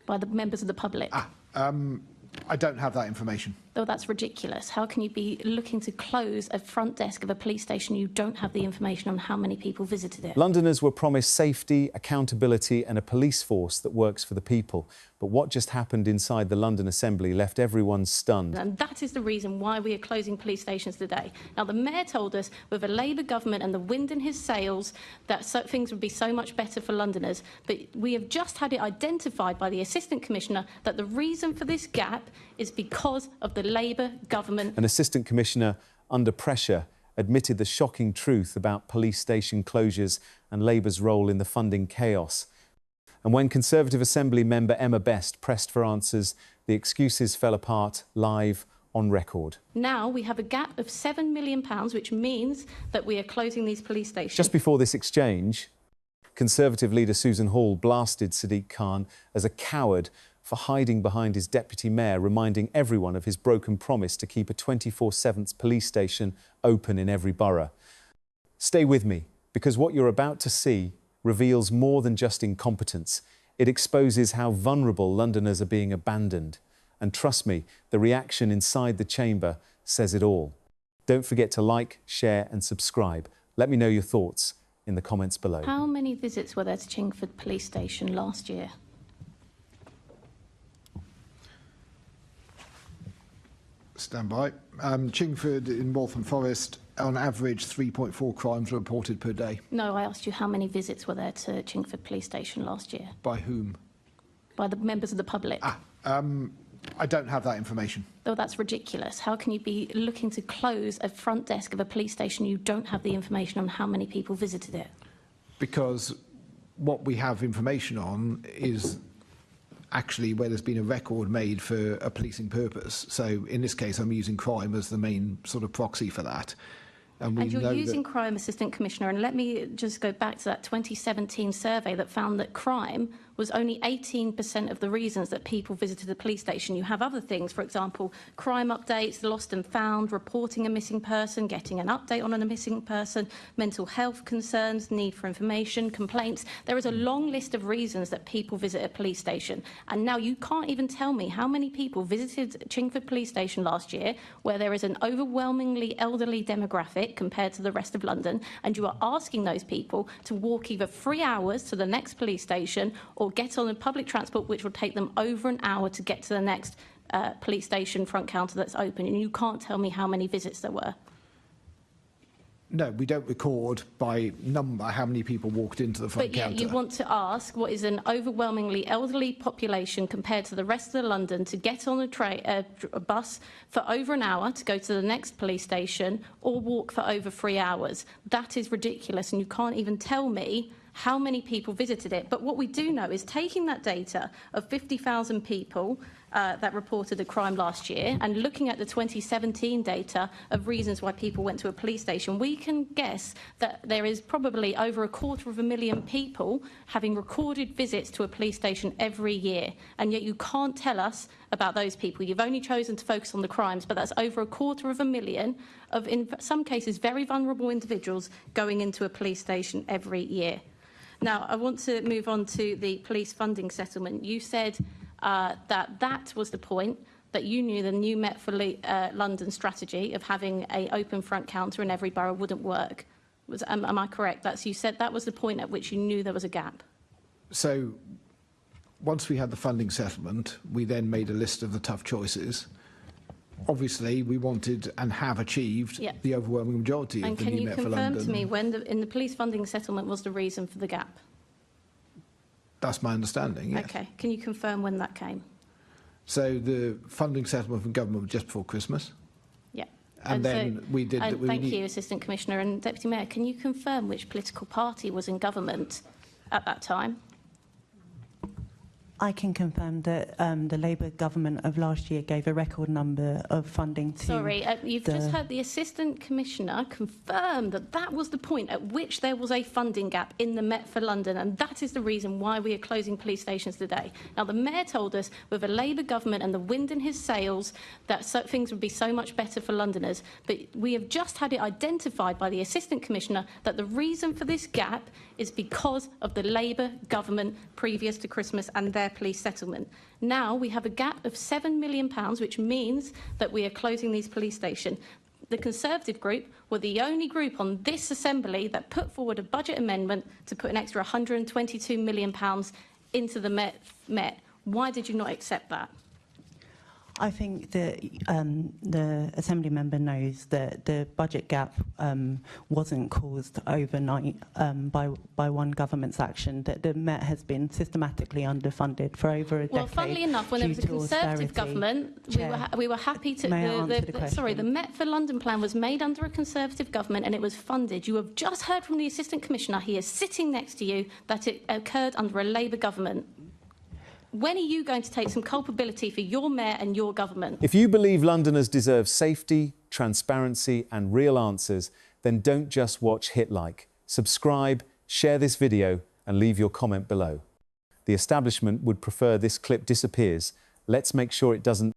By the members of the public? I don't have that information. Oh, that's ridiculous. How can you be looking to close a front desk of a police station? You don't have the information on how many people visited it. Londoners were promised safety, accountability and a police force that works for the people. But what just happened inside the London Assembly left everyone stunned. And that is the reason why we are closing police stations today. Now, the Mayor told us with a Labour government and the wind in his sails that things would be so much better for Londoners. But we have just had it identified by the Assistant Commissioner that the reason for this gap is because of the Labour government. An Assistant Commissioner, under pressure, admitted the shocking truth about police station closures and Labour's role in the funding chaos. And when Conservative Assembly member Emma Best pressed for answers, the excuses fell apart live on record. Now we have a gap of £7 million, which means that we are closing these police stations. Just before this exchange, Conservative leader Susan Hall blasted Sadiq Khan as a coward for hiding behind his deputy mayor, reminding everyone of his broken promise to keep a 24/7 police station open in every borough. Stay with me, because what you're about to see reveals more than just incompetence. It exposes how vulnerable Londoners are being abandoned. And trust me, the reaction inside the chamber says it all. Don't forget to like, share and subscribe. Let me know your thoughts in the comments below. How many visits were there to Chingford Police Station last year? Stand by. Chingford in Waltham Forest, on average 3.4 crimes were reported per day. No, I asked you how many visits were there to Chingford Police Station last year? By whom? By the members of the public. I don't have that information. Oh, that's ridiculous. How can you be looking to close a front desk of a police station? You don't have the information on how many people visited it. Because what we have information on is actually where there's been a record made for a policing purpose. So in this case, I'm using crime as the main sort of proxy for that. And you're using crime, Assistant Commissioner, and let me just go back to that 2017 survey that found that crime was only 18% of the reasons that people visited the police station. You have other things, for example, crime updates, lost and found, reporting a missing person, getting an update on a missing person, mental health concerns, need for information, complaints. There is a long list of reasons that people visit a police station. And now you can't even tell me how many people visited Chingford Police Station last year, where there is an overwhelmingly elderly demographic compared to the rest of London, and you are asking those people to walk either 3 hours to the next police station or get on a public transport, which will take them over an hour to get to the next police station front counter that's open. And you can't tell me how many visits there were. No, we don't record by number how many people walked into the front counter. But yet you want to ask what is an overwhelmingly elderly population compared to the rest of London to get on a bus for over an hour to go to the next police station or walk for over 3 hours. That is ridiculous, and you can't even tell me how many people visited it. But what we do know is taking that data of 50,000 people that reported a crime last year and looking at the 2017 data of reasons why people went to a police station, we can guess that there is probably over 250,000 people having recorded visits to a police station every year. And yet you can't tell us about those people. You've only chosen to focus on the crimes, but that's over 250,000 of, in some cases, very vulnerable individuals going into a police station every year. Now, I want to move on to the police funding settlement. You said that was the point, that you knew the new Met for London strategy of having an open front counter in every borough wouldn't work. Am I correct? You said that was the point at which you knew there was a gap. So once we had the funding settlement, we then made a list of the tough choices. Obviously, we wanted and have achieved the overwhelming majority of the new Met for London. And can you confirm to me when in the police funding settlement was the reason for the gap? That's my understanding, yes. OK. Can you confirm when that came? So the funding settlement from government was just before Christmas. Yeah. And then we did... Thank you, Assistant Commissioner. And Deputy Mayor, can you confirm which political party was in government at that time? I can confirm that the Labour government of last year gave a record number of funding to... Sorry, you've just heard the Assistant Commissioner confirm that that was the point at which there was a funding gap in the Met for London, and that is the reason why we are closing police stations today. Now, the Mayor told us with a Labour government and the wind in his sails that things would be so much better for Londoners, but we have just had it identified by the Assistant Commissioner that the reason for this gap is because of the Labour government previous to Christmas and their fair police settlement. Now we have a gap of £7 million, which means that we are closing these police stations. The Conservative group were the only group on this assembly that put forward a budget amendment to put an extra £122 million into the Met. Why did you not accept that? I think that the Assembly member knows that the budget gap wasn't caused overnight by one government's action, that the Met has been systematically underfunded for over a decade. Well, funnily enough, when there was a Conservative government, we were happy to... the Met for London plan was made under a Conservative government and it was funded. You have just heard from the Assistant Commissioner, he is sitting next to you, that it occurred under a Labour government. When are you going to take some culpability for your mayor and your government? If you believe Londoners deserve safety, transparency and real answers, then don't just watch Hit Like. Subscribe, share this video and leave your comment below. The establishment would prefer this clip disappears. Let's make sure it doesn't.